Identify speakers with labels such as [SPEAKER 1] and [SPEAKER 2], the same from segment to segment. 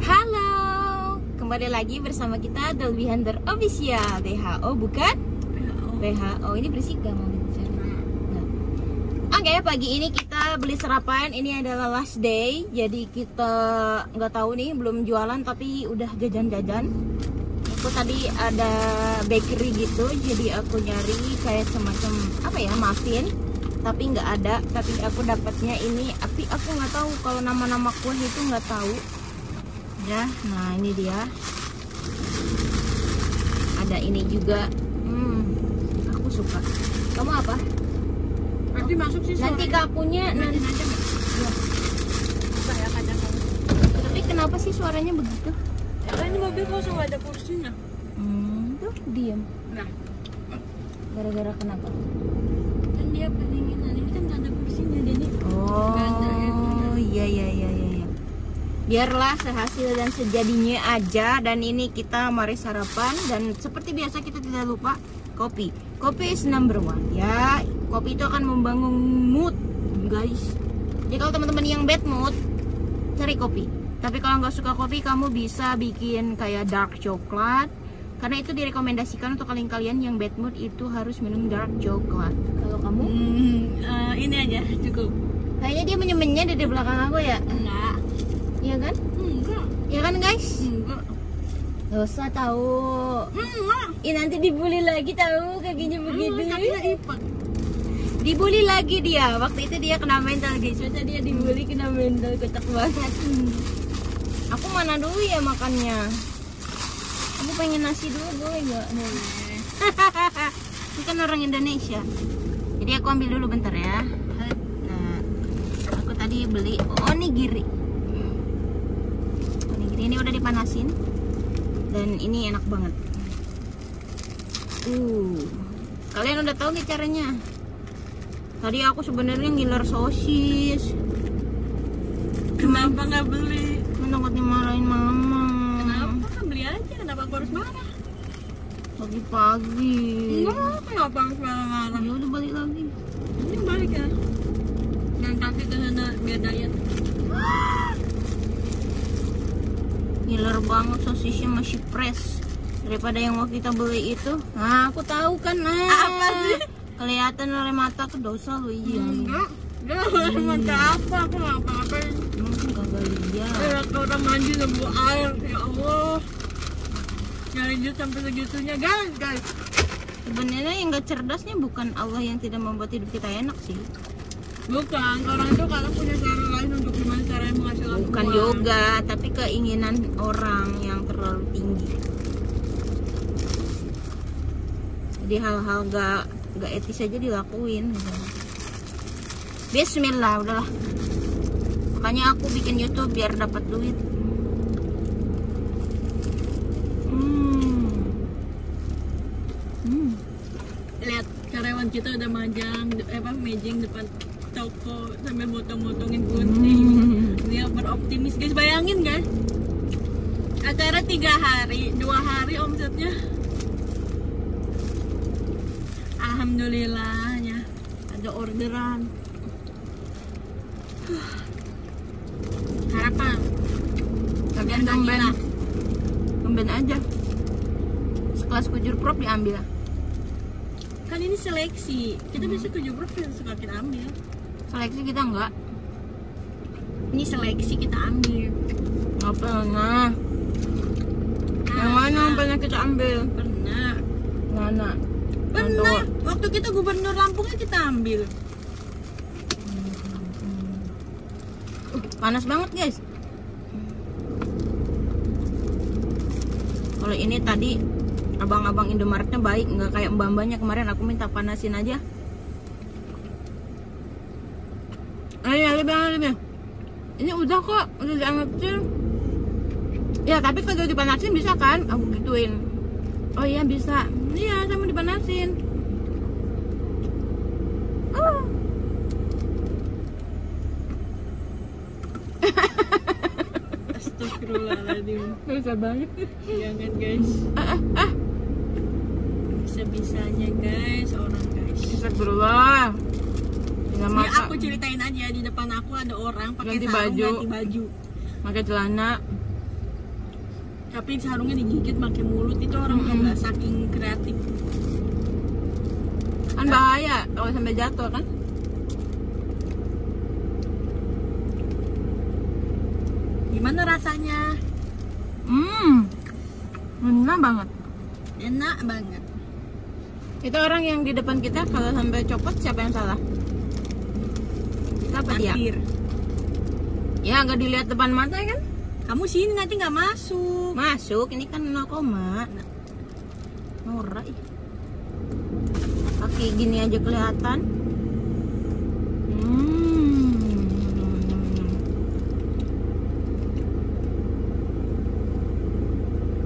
[SPEAKER 1] Halo, kembali lagi bersama kita Dolby Hunter Official. WHO bukan? WHO. Ini berisik gak mau bicara? Oke, pagi ini kita beli sarapan. Ini adalah last day, jadi kita nggak tahu nih, belum jualan tapi udah jajan-jajan. Aku tadi ada bakery gitu, jadi aku nyari kayak semacam apa ya, muffin, tapi nggak ada. Tapi aku dapatnya ini, tapi aku nggak tahu kalau nama-nama kue itu nggak tahu. Ya, nah ini dia. Ada ini juga. Aku suka. Kamu apa?
[SPEAKER 2] Nanti masuk sih.
[SPEAKER 1] Nanti kakunya nanti aja. Ya.
[SPEAKER 2] Saya kadang.
[SPEAKER 1] Tapi kenapa sih suaranya begitu?
[SPEAKER 2] Karena ini mobil kosong, nggak ada kursinya.
[SPEAKER 1] Tuh diam.
[SPEAKER 2] Nah,
[SPEAKER 1] Gara-gara kenapa?
[SPEAKER 2] kan dia pendinginan, ini kan nggak ada kursinya, jadi
[SPEAKER 1] Oh, iya. Biarlah sehasil dan sejadinya aja. Dan ini kita mari sarapan. Dan seperti biasa kita tidak lupa kopi. Kopi is number one. Ya, kopi itu akan membangun mood, guys. Jadi kalau teman-teman yang bad mood, cari kopi. Tapi kalau nggak suka kopi, kamu bisa bikin kayak dark coklat. Karena itu direkomendasikan untuk kalian yang bad mood itu harus minum dark coklat. Kalau kamu?
[SPEAKER 2] ini aja cukup.
[SPEAKER 1] Kayaknya dia menyemennya di belakang aku ya.
[SPEAKER 2] Enggak.
[SPEAKER 1] Iya kan?
[SPEAKER 2] Enggak.
[SPEAKER 1] Iya kan guys?
[SPEAKER 2] Enggak.
[SPEAKER 1] Gak usah tahu.
[SPEAKER 2] Enggak.
[SPEAKER 1] Nanti dibully lagi tahu kakinya begitu.
[SPEAKER 2] Kakinya ipat.
[SPEAKER 1] Dibully lagi dia. Waktu itu dia kena mental guys. Masa dia dibully kena mental, kocak banget. Aku mana dulu ya makannya? Aku pengen nasi dulu, boleh nggak? Ini kan orang Indonesia. Jadi aku ambil dulu bentar ya. Nah, aku tadi beli onigiri. Onigiri ini udah dipanasin dan ini enak banget. Kalian udah tahu nih caranya? Tadi aku sebenarnya ngiler sosis.
[SPEAKER 2] Kenapa nggak beli?
[SPEAKER 1] Takut dimarahin mama.
[SPEAKER 2] Kenapa kan beli aja? Kenapa aku harus marah?
[SPEAKER 1] Pagi-pagi.
[SPEAKER 2] Enggak, kenapa harus marah-marah?
[SPEAKER 1] Ya udah balik lagi.
[SPEAKER 2] Ini balik ya. Dan kaki ke sana biar diet.
[SPEAKER 1] Ngiler banget, sosisnya masih fresh daripada yang waktu kita beli itu. Nah, aku tahu kan.
[SPEAKER 2] Apa sih?
[SPEAKER 1] Kelihatan oleh mata tuh dosa lu. Iya.
[SPEAKER 2] Enggak. Enggak, macam apa? Aku nggak apa-apain.
[SPEAKER 1] Mungkin kagak lihat.
[SPEAKER 2] Kayak orang mandi lembu air, ya Allah. Nyari duit sampai segitunya, guys.
[SPEAKER 1] Sebenarnya yang gak cerdasnya bukan Allah yang tidak membuat hidup kita enak sih.
[SPEAKER 2] Bukan, orang itu kadang punya cara lain untuk gimana caranya menghasilkan
[SPEAKER 1] Bukan
[SPEAKER 2] uang.
[SPEAKER 1] juga, tapi keinginan orang yang terlalu tinggi. Jadi hal-hal gak etis aja dilakuin gitu. Bismillah, udahlah. Makanya aku bikin YouTube biar dapat duit.
[SPEAKER 2] Lihat karyawan kita udah majing depan toko sambil motong-motongin gunting. Dia beroptimis, guys. Bayangin guys, acara 3 hari, 2 hari omsetnya alhamdulillahnya ada orderan. Harapan
[SPEAKER 1] Kalian tumben aja. Sekelas kujur prop diambil.
[SPEAKER 2] kan ini seleksi, kita bisa 7 profil suka kita ambil.
[SPEAKER 1] Seleksi kita enggak.
[SPEAKER 2] Ini seleksi kita ambil.
[SPEAKER 1] Nggak pernah. Yang mana yang pernah kita ambil?
[SPEAKER 2] Pernah.
[SPEAKER 1] Mana?
[SPEAKER 2] Pernah. Waktu kita gubernur Lampungnya kita ambil.
[SPEAKER 1] Panas banget guys. Kalau ini tadi abang-abang Indomaretnya baik, nggak kayak mbak-mbaknya kemarin. Aku minta panasin aja. Lebih. Ini udah kok, udah diangetin. Ya tapi kalau dipanasin bisa kan? Aku gituin. Oh iya bisa. Iya, saya mau dipanasin.
[SPEAKER 2] Astagfirullahaladzim.
[SPEAKER 1] Bisa banget.
[SPEAKER 2] Jangan guys. Bisa-bisanya guys, orang guys.
[SPEAKER 1] Astagfirullah.
[SPEAKER 2] Ini aku ceritain aja, di depan aku ada orang pakai
[SPEAKER 1] Ganti
[SPEAKER 2] sarung
[SPEAKER 1] baju.
[SPEAKER 2] ganti baju.
[SPEAKER 1] Pakai celana.
[SPEAKER 2] Tapi sarungnya digigit pakai mulut itu orang nggak saking kreatif.
[SPEAKER 1] Kan bahaya kalau sampai jatuh kan.
[SPEAKER 2] Gimana rasanya?
[SPEAKER 1] Enak banget.
[SPEAKER 2] Enak banget.
[SPEAKER 1] Itu orang yang di depan kita kalau sampai copot siapa yang salah? Apa dia?
[SPEAKER 2] Takdir.
[SPEAKER 1] Ya nggak dilihat depan mata kan?
[SPEAKER 2] Kamu sini nanti nggak masuk.
[SPEAKER 1] Masuk, ini kan 0, norak. Kaki gini aja kelihatan.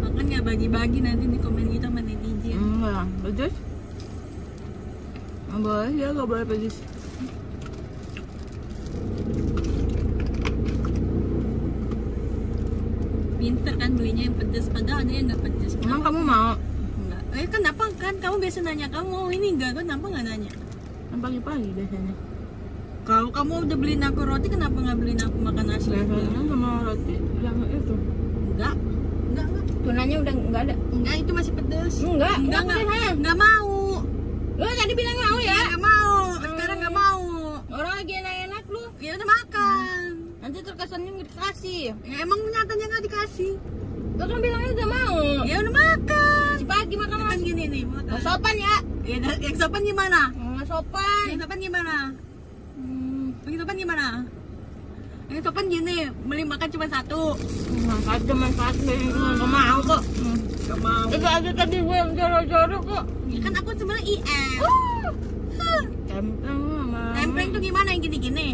[SPEAKER 2] Makanya bagi-bagi nanti di komen kita sama netizen.
[SPEAKER 1] Enggak, pedes. Nggak boleh, ya nggak boleh pedes.
[SPEAKER 2] Pinter kan belinya yang pedes, padahal ada yang nggak pedes.
[SPEAKER 1] Emang kamu mau?
[SPEAKER 2] Enggak. Kenapa kan kamu biasa nanya kamu mau ini enggak? Kenapa nggak nanya?
[SPEAKER 1] Kan pagi-pagi biasanya.
[SPEAKER 2] Kalau kamu udah beliin aku roti, kenapa nggak beliin aku makan nasi?
[SPEAKER 1] Biasanya sama roti yang itu.
[SPEAKER 2] Enggak.
[SPEAKER 1] Tunanya udah nggak ada.
[SPEAKER 2] Enggak, itu masih pedes.
[SPEAKER 1] Enggak
[SPEAKER 2] Enggak mau.
[SPEAKER 1] Lo tadi bilang mau ya?
[SPEAKER 2] Enggak mau. Sekarang enggak mau.
[SPEAKER 1] Orang lagi enak-enak lu.
[SPEAKER 2] Ya udah makan.
[SPEAKER 1] Nanti terkesannya nggak dikasih.
[SPEAKER 2] Ya emang nyatanya nggak dikasih.
[SPEAKER 1] Lo kan bilangnya udah mau.
[SPEAKER 2] Ya udah makan.
[SPEAKER 1] Si pagi makan
[SPEAKER 2] Makan
[SPEAKER 1] lagi.
[SPEAKER 2] gini nih, makan.
[SPEAKER 1] Nggak sopan ya?
[SPEAKER 2] Ya, yang sopan gimana?
[SPEAKER 1] Nggak sopan.
[SPEAKER 2] Yang sopan gimana? Yang sopan gimana? Yang sopan gini, beli makan cuma satu.
[SPEAKER 1] Manfaat nggak mau kok.
[SPEAKER 2] Gak mau.
[SPEAKER 1] Itu aja tadi gue yang jorok-jorok kok.
[SPEAKER 2] Ya kan aku sebenarnya IM.
[SPEAKER 1] Templeng sama.
[SPEAKER 2] Templeng tuh gimana yang gini-gini?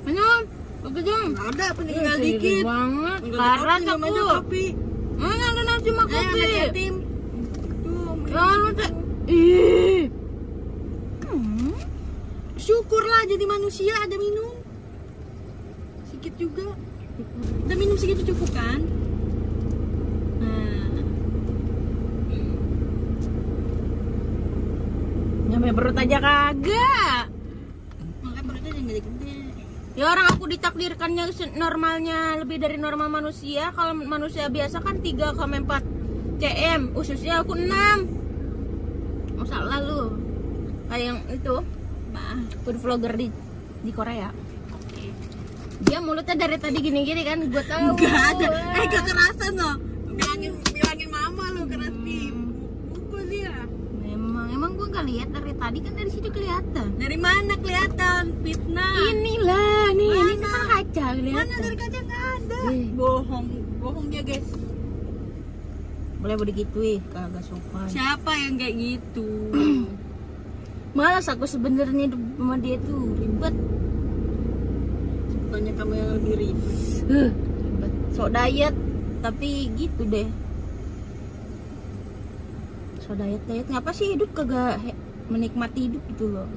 [SPEAKER 1] Minum, bagus dong.
[SPEAKER 2] Nggak ada, peninggal dikit.
[SPEAKER 1] Banget.
[SPEAKER 2] Nggak ada
[SPEAKER 1] Karat
[SPEAKER 2] kopi, namanya
[SPEAKER 1] aku.
[SPEAKER 2] kopi.
[SPEAKER 1] Mana ada nasi sama kopi?
[SPEAKER 2] Anak yatim. Tuh,
[SPEAKER 1] Lalu teh. Ih.
[SPEAKER 2] syukurlah jadi manusia ada minum. Sedikit juga. Udah minum segitu cukup kan? Nah.
[SPEAKER 1] Nyampe perut aja kagak.
[SPEAKER 2] Makanya perutnya yang gede-gede.
[SPEAKER 1] Ya orang aku ditakdirkannya normalnya lebih dari normal manusia. Kalau manusia biasa kan 3,4 cm, ususnya aku 6. Masalah lu. Kayak yang itu, food vlogger di Korea. Dia mulutnya dari tadi gini-gini kan, gue tahu.
[SPEAKER 2] Gak ada. Gak kerasan loh. Bilangin mama lo keras nih. Mukul dia.
[SPEAKER 1] Emang gue gak lihat dari tadi kan, dari situ kelihatan.
[SPEAKER 2] Dari mana kelihatan? Fitnah.
[SPEAKER 1] Inilah nih,
[SPEAKER 2] Mana?
[SPEAKER 1] ini kan kaca kelihatan.
[SPEAKER 2] Mana dari kaca nggak ada.
[SPEAKER 1] Ih.
[SPEAKER 2] Bohong dia guys.
[SPEAKER 1] Boleh digituin, kagak sopan.
[SPEAKER 2] Siapa yang kayak gitu?
[SPEAKER 1] Malas aku sebenarnya hidup sama dia tuh ribet.
[SPEAKER 2] Bukannya kamu yang lebih ribet.
[SPEAKER 1] Ribet. Sok diet, tapi gitu deh. Sok diet. Ngapa sih hidup kagak menikmati hidup gitu loh?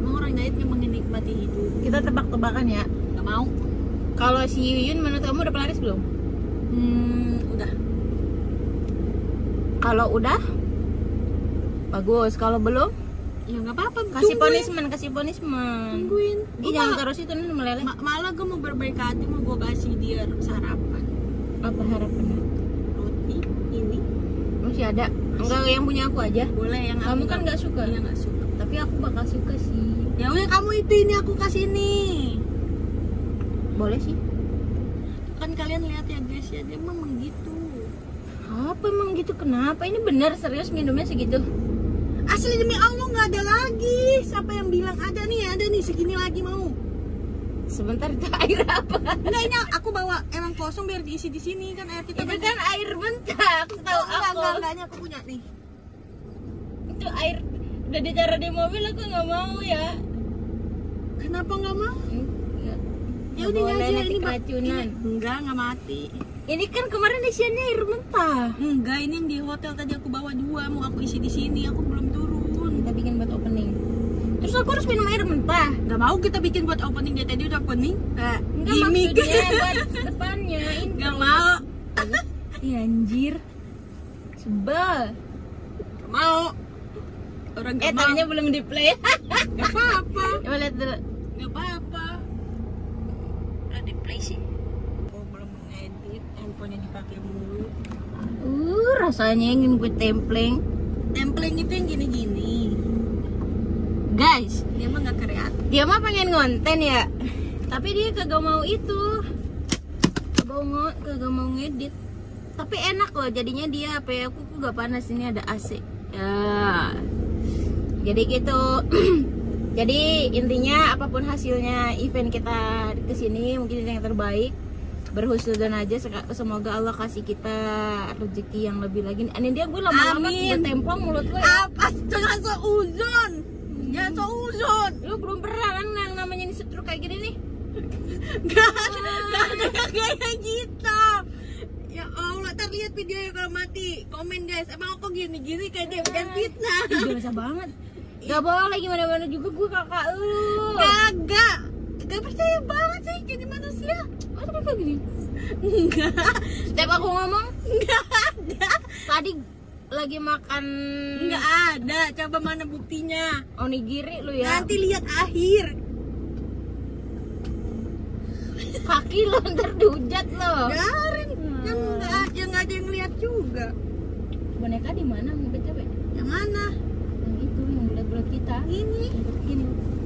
[SPEAKER 2] Emang orang diet memang menikmati hidup.
[SPEAKER 1] Kita tebak-tebakan ya.
[SPEAKER 2] Gak mau.
[SPEAKER 1] Kalau si Yuyun menurut kamu udah pelaris belum?
[SPEAKER 2] Udah.
[SPEAKER 1] Kalau udah, bagus. Kalau belum,
[SPEAKER 2] Ya nggak apa-apa.
[SPEAKER 1] kasih
[SPEAKER 2] tungguin.
[SPEAKER 1] punishment.
[SPEAKER 2] Tungguin.
[SPEAKER 1] Ih, jangan terus itu nih meleleh.
[SPEAKER 2] Malah gue mau berbaik hati, mau gue kasih dia sarapan.
[SPEAKER 1] Apa harapannya?
[SPEAKER 2] Roti ini
[SPEAKER 1] Masih ada? Enggak, yang punya aku aja.
[SPEAKER 2] boleh yang
[SPEAKER 1] Kamu
[SPEAKER 2] aku
[SPEAKER 1] kan nggak suka?
[SPEAKER 2] Iya nggak suka.
[SPEAKER 1] Tapi aku bakal suka sih.
[SPEAKER 2] Ya udah kamu itu ini aku kasih ini.
[SPEAKER 1] Boleh sih.
[SPEAKER 2] Kan kalian lihat ya guys ya dia memang gitu.
[SPEAKER 1] Apa emang gitu? Kenapa? Ini benar serius minumnya segitu?
[SPEAKER 2] Asli demi Allah nggak ada lagi. Siapa yang bilang ada nih segini lagi mau?
[SPEAKER 1] Sebentar, itu air apa?
[SPEAKER 2] Enggak, ini aku bawa emang kosong biar diisi di sini kan air kita.
[SPEAKER 1] Itu kan air bentak. Tahu aku.
[SPEAKER 2] Enggak, ini aku punya nih.
[SPEAKER 1] Itu air udah ditaruh di mobil, aku nggak mau ya.
[SPEAKER 2] Kenapa nggak mau? Ya udah
[SPEAKER 1] Boleh,
[SPEAKER 2] aja
[SPEAKER 1] nanti
[SPEAKER 2] ini
[SPEAKER 1] keracunan.
[SPEAKER 2] Enggak mati.
[SPEAKER 1] Ini kan kemarin isiannya air mentah.
[SPEAKER 2] Enggak, ini yang di hotel tadi aku bawa 2, mau aku isi di sini, aku belum turun.
[SPEAKER 1] Kita bikin buat opening. Terus aku harus minum air mentah.
[SPEAKER 2] Enggak mau kita bikin buat opening, dia tadi udah opening.
[SPEAKER 1] Enggak, maksudnya buat depannya.
[SPEAKER 2] Enggak mau.
[SPEAKER 1] Iya anjir. Sebel.
[SPEAKER 2] Enggak mau. Orang enggak mau.
[SPEAKER 1] Tanya belum di play.
[SPEAKER 2] Enggak apa-apa.
[SPEAKER 1] Coba lihat dulu.
[SPEAKER 2] Enggak apa-apa.
[SPEAKER 1] gameplay sih.
[SPEAKER 2] Oh, belum ngedit, handphonenya dipakai mulu.
[SPEAKER 1] Rasanya ingin gue templeng.
[SPEAKER 2] Templeng itu yang gini-gini.
[SPEAKER 1] Guys,
[SPEAKER 2] Dia mah nggak kreatif.
[SPEAKER 1] dia mah pengen ngonten ya, tapi dia kagak mau itu, kagak mau ngedit. Tapi enak loh jadinya dia, apa ya, aku gak panas, ini ada AC ya. Jadi gitu. Jadi intinya apapun hasilnya event kita kesini mungkin yang terbaik. Berhusnuzon aja, semoga Allah kasih kita rezeki yang lebih lagi. Ini dia gue lama-lama gue templong mulut gue ya.
[SPEAKER 2] Apa? Jangan seuzon. Jangan seuzon.
[SPEAKER 1] Lu belum pernah kan yang namanya ini setruk kayak gini nih?
[SPEAKER 2] Gak ada kayak gitu. Ya Allah, ntar lihat videonya kalau mati. Komen guys, emang aku gini-gini kayak dia bukan fitnah.
[SPEAKER 1] Biasa banget. Gak boleh gimana-mana juga gue kakak lu.
[SPEAKER 2] Gak percaya banget sih jadi manusia.
[SPEAKER 1] Masa kayak gini?
[SPEAKER 2] Enggak.
[SPEAKER 1] Setiap aku ngomong,
[SPEAKER 2] Enggak ada.
[SPEAKER 1] tadi lagi makan
[SPEAKER 2] Enggak ada. Coba mana buktinya?
[SPEAKER 1] onigiri lu ya.
[SPEAKER 2] Nanti lihat akhir.
[SPEAKER 1] Kaki lu ntar dihujat lo.
[SPEAKER 2] Garing. Yang enggak ada yang lihat juga.
[SPEAKER 1] Boneka di mana? Mau coba?
[SPEAKER 2] Yang mana?
[SPEAKER 1] Yang itu, yang bulat-bulat kita.
[SPEAKER 2] Ini.
[SPEAKER 1] Yang begini.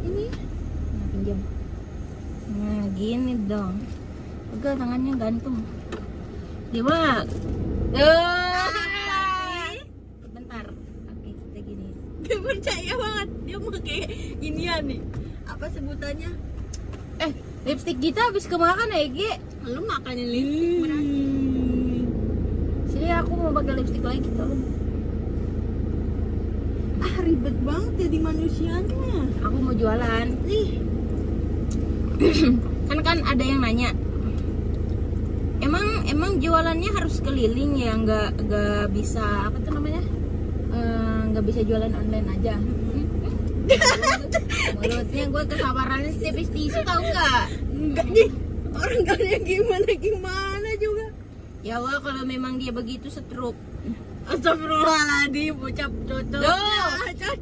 [SPEAKER 2] Ini.
[SPEAKER 1] Nah, pinjam. Nah, gini dong. Pegang tangannya gantung. Gimana? Bentar. Oke, kita gini.
[SPEAKER 2] Gak percaya banget. Dia mau kayak inian nih. Apa sebutannya?
[SPEAKER 1] Lipstick kita habis kemakan ya, Gi?
[SPEAKER 2] Lu makannya lipstick berarti.
[SPEAKER 1] Sini aku mau pakai lipstick lagi tolong.
[SPEAKER 2] Ribet banget jadi manusianya.
[SPEAKER 1] Aku mau jualan.
[SPEAKER 2] Nih.
[SPEAKER 1] kan ada yang nanya. Emang jualannya harus keliling ya, nggak bisa apa tuh namanya? Nggak bisa jualan online aja. Mulutnya gue kesabarannya setipis tisu, tahu nggak?
[SPEAKER 2] Enggak nih. Orang kalian gimana juga.
[SPEAKER 1] Ya Allah, kalau memang dia begitu setruk.
[SPEAKER 2] Astagfirullahaladzim, ucap cocok.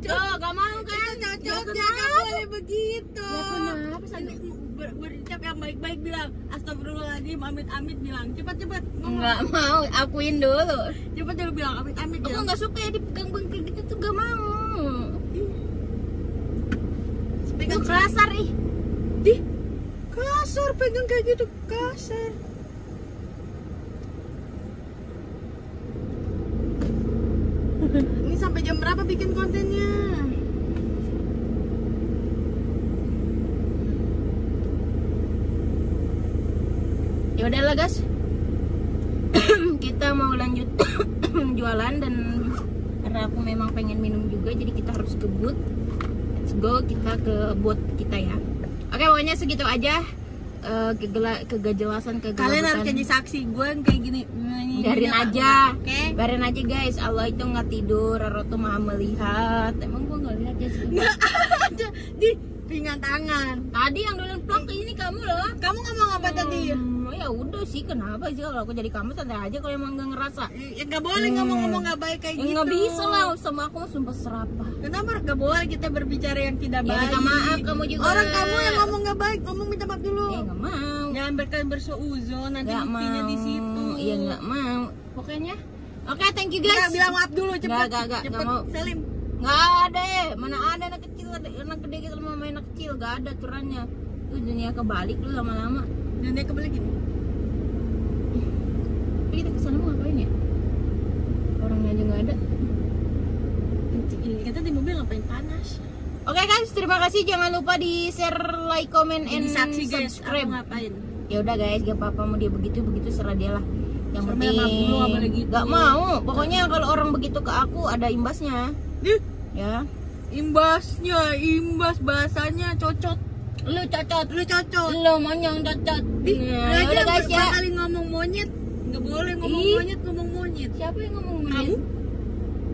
[SPEAKER 1] Tuh, gak mau kan?
[SPEAKER 2] Cocoknya gak boleh begitu.
[SPEAKER 1] Ya kenapa? Santai.
[SPEAKER 2] Berucap yang baik-baik, bilang astagfirullahaladzim, amit-amit, bilang cepat-cepat ngomong.
[SPEAKER 1] Nggak mau, akuin dulu.
[SPEAKER 2] Cepat dulu bilang amit-amit.
[SPEAKER 1] Aku nggak suka ya dipegang-pegang kayak gitu tuh, gak mau. Itu kasar ih.
[SPEAKER 2] Dih, kasar, pegang kayak gitu kasar. Ini sampai jam berapa bikin kontennya?
[SPEAKER 1] Ya udahlah guys. Kita mau lanjut jualan, dan karena aku memang pengen minum juga, jadi kita harus ke booth. Let's go, kita ke booth kita ya. Oke, pokoknya segitu aja. Kegelasan
[SPEAKER 2] Kalian harus jadi saksi gue kayak gini.
[SPEAKER 1] Biarin aja.
[SPEAKER 2] Oke.
[SPEAKER 1] Biarin aja guys. Allah itu nggak tidur, Allah tuh maha melihat. Emang gua nggak lihat ya sih.
[SPEAKER 2] Nggak ada di pinggan tangan.
[SPEAKER 1] Tadi yang duluan vlog ini kamu loh.
[SPEAKER 2] Kamu ngomong apa tadi?
[SPEAKER 1] Ya udah sih, kenapa sih kalau aku jadi kamu santai aja kalau emang nggak ngerasa.
[SPEAKER 2] Ya nggak boleh ngomong-ngomong nggak baik kayak gitu.
[SPEAKER 1] Nggak bisa lah, sama aku mah sumpah serapah.
[SPEAKER 2] Kenapa nggak boleh kita berbicara yang tidak
[SPEAKER 1] Ya
[SPEAKER 2] baik?
[SPEAKER 1] minta maaf kamu juga.
[SPEAKER 2] Orang kamu yang ngomong nggak baik, ngomong minta maaf dulu.
[SPEAKER 1] Nggak mau.
[SPEAKER 2] Jangan berseuzon, nanti
[SPEAKER 1] Nggak
[SPEAKER 2] buktinya
[SPEAKER 1] mau.
[SPEAKER 2] di situ.
[SPEAKER 1] Iya nggak mau. Pokoknya. Oke, thank you guys.
[SPEAKER 2] Nggak, bilang maaf dulu cepet.
[SPEAKER 1] Nggak
[SPEAKER 2] Cepet,
[SPEAKER 1] mau.
[SPEAKER 2] Salim.
[SPEAKER 1] Nggak ada ya, mana ada anak kecil, anak gede kita mau main anak kecil, nggak ada aturannya. Tuh dunia kebalik lu lama-lama.
[SPEAKER 2] Dan dia kembali gini.
[SPEAKER 1] Tapi kita kesana mau ngapain ya? Orangnya aja nggak ada.
[SPEAKER 2] Kita di mobil ngapain panas?
[SPEAKER 1] Oke guys, terima kasih. Jangan lupa di share, like, comment, and
[SPEAKER 2] Jadi saksi guys,
[SPEAKER 1] subscribe.
[SPEAKER 2] aku ngapain?
[SPEAKER 1] Ya udah guys, gak apa-apa, mau dia begitu serah dia lah. Yang
[SPEAKER 2] Sampai
[SPEAKER 1] penting
[SPEAKER 2] maaf dulu, nggak boleh gitu.
[SPEAKER 1] nggak mau. Pokoknya kalau orang begitu ke aku ada imbasnya. Ya.
[SPEAKER 2] Imbas bahasanya cocot.
[SPEAKER 1] Lu cocot.
[SPEAKER 2] Lu cocot.
[SPEAKER 1] Lu monyong cocot.
[SPEAKER 2] Nah,
[SPEAKER 1] Ya udah guys ya.
[SPEAKER 2] kali ngomong monyet. Nggak boleh ngomong
[SPEAKER 1] Ih.
[SPEAKER 2] monyet, ngomong monyet.
[SPEAKER 1] Siapa yang ngomong
[SPEAKER 2] Kamu?
[SPEAKER 1] monyet?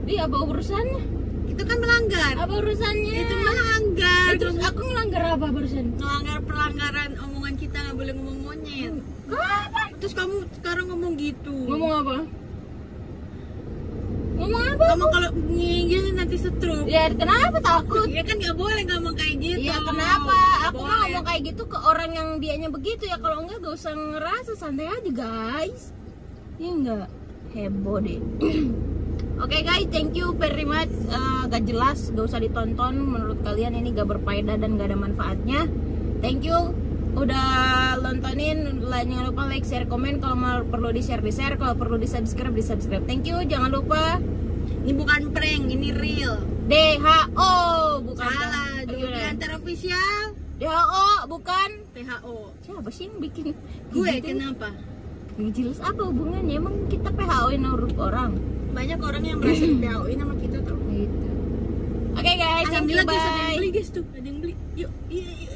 [SPEAKER 1] Dia apa urusannya?
[SPEAKER 2] Itu kan melanggar.
[SPEAKER 1] Apa urusannya?
[SPEAKER 2] Itu melanggar.
[SPEAKER 1] Terus aku ngelanggar apa barusan?
[SPEAKER 2] Melanggar pelanggaran omongan kita, nggak boleh ngomong monyet.
[SPEAKER 1] Apa?
[SPEAKER 2] Terus kamu sekarang ngomong gitu.
[SPEAKER 1] Ngomong apa? Ngomong ngomong apa?
[SPEAKER 2] Kamu kalau ngigil nanti stroke.
[SPEAKER 1] Ya kenapa takut?
[SPEAKER 2] Ya kan nggak boleh ngomong kayak gitu.
[SPEAKER 1] Iya kenapa?
[SPEAKER 2] Nggak
[SPEAKER 1] Aku mah
[SPEAKER 2] boleh.
[SPEAKER 1] ngomong kayak gitu ke orang yang dianya begitu ya. Kalau enggak gak usah ngerasa, santai aja guys. Iya enggak? Heboh deh. Oke guys, thank you very much. Gak jelas, gak usah ditonton. Menurut kalian ini gak berfaedah dan gak ada manfaatnya. Thank you udah nontonin. Jangan lupa like, share, komen. Kalau mau perlu di share, kalau perlu di subscribe, thank you. Jangan lupa
[SPEAKER 2] Ini bukan prank, ini real.
[SPEAKER 1] DHO bukan
[SPEAKER 2] Salah, Dulvi Hunter Official.
[SPEAKER 1] DHO bukan
[SPEAKER 2] PHO.
[SPEAKER 1] siapa sih yang bikin
[SPEAKER 2] Gue
[SPEAKER 1] gitu?
[SPEAKER 2] kenapa?
[SPEAKER 1] Gak jelas apa hubungannya, emang kita PHO-in orang.
[SPEAKER 2] Banyak orang yang merasa di PHO-in sama kita tau.
[SPEAKER 1] Gitu. Oke guys, thank you,
[SPEAKER 2] Alhamdulillah guys, ada yang
[SPEAKER 1] bye.
[SPEAKER 2] beli guys tuh, ada yang beli. Yuk,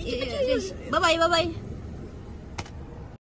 [SPEAKER 2] cepet.
[SPEAKER 1] Bye bye.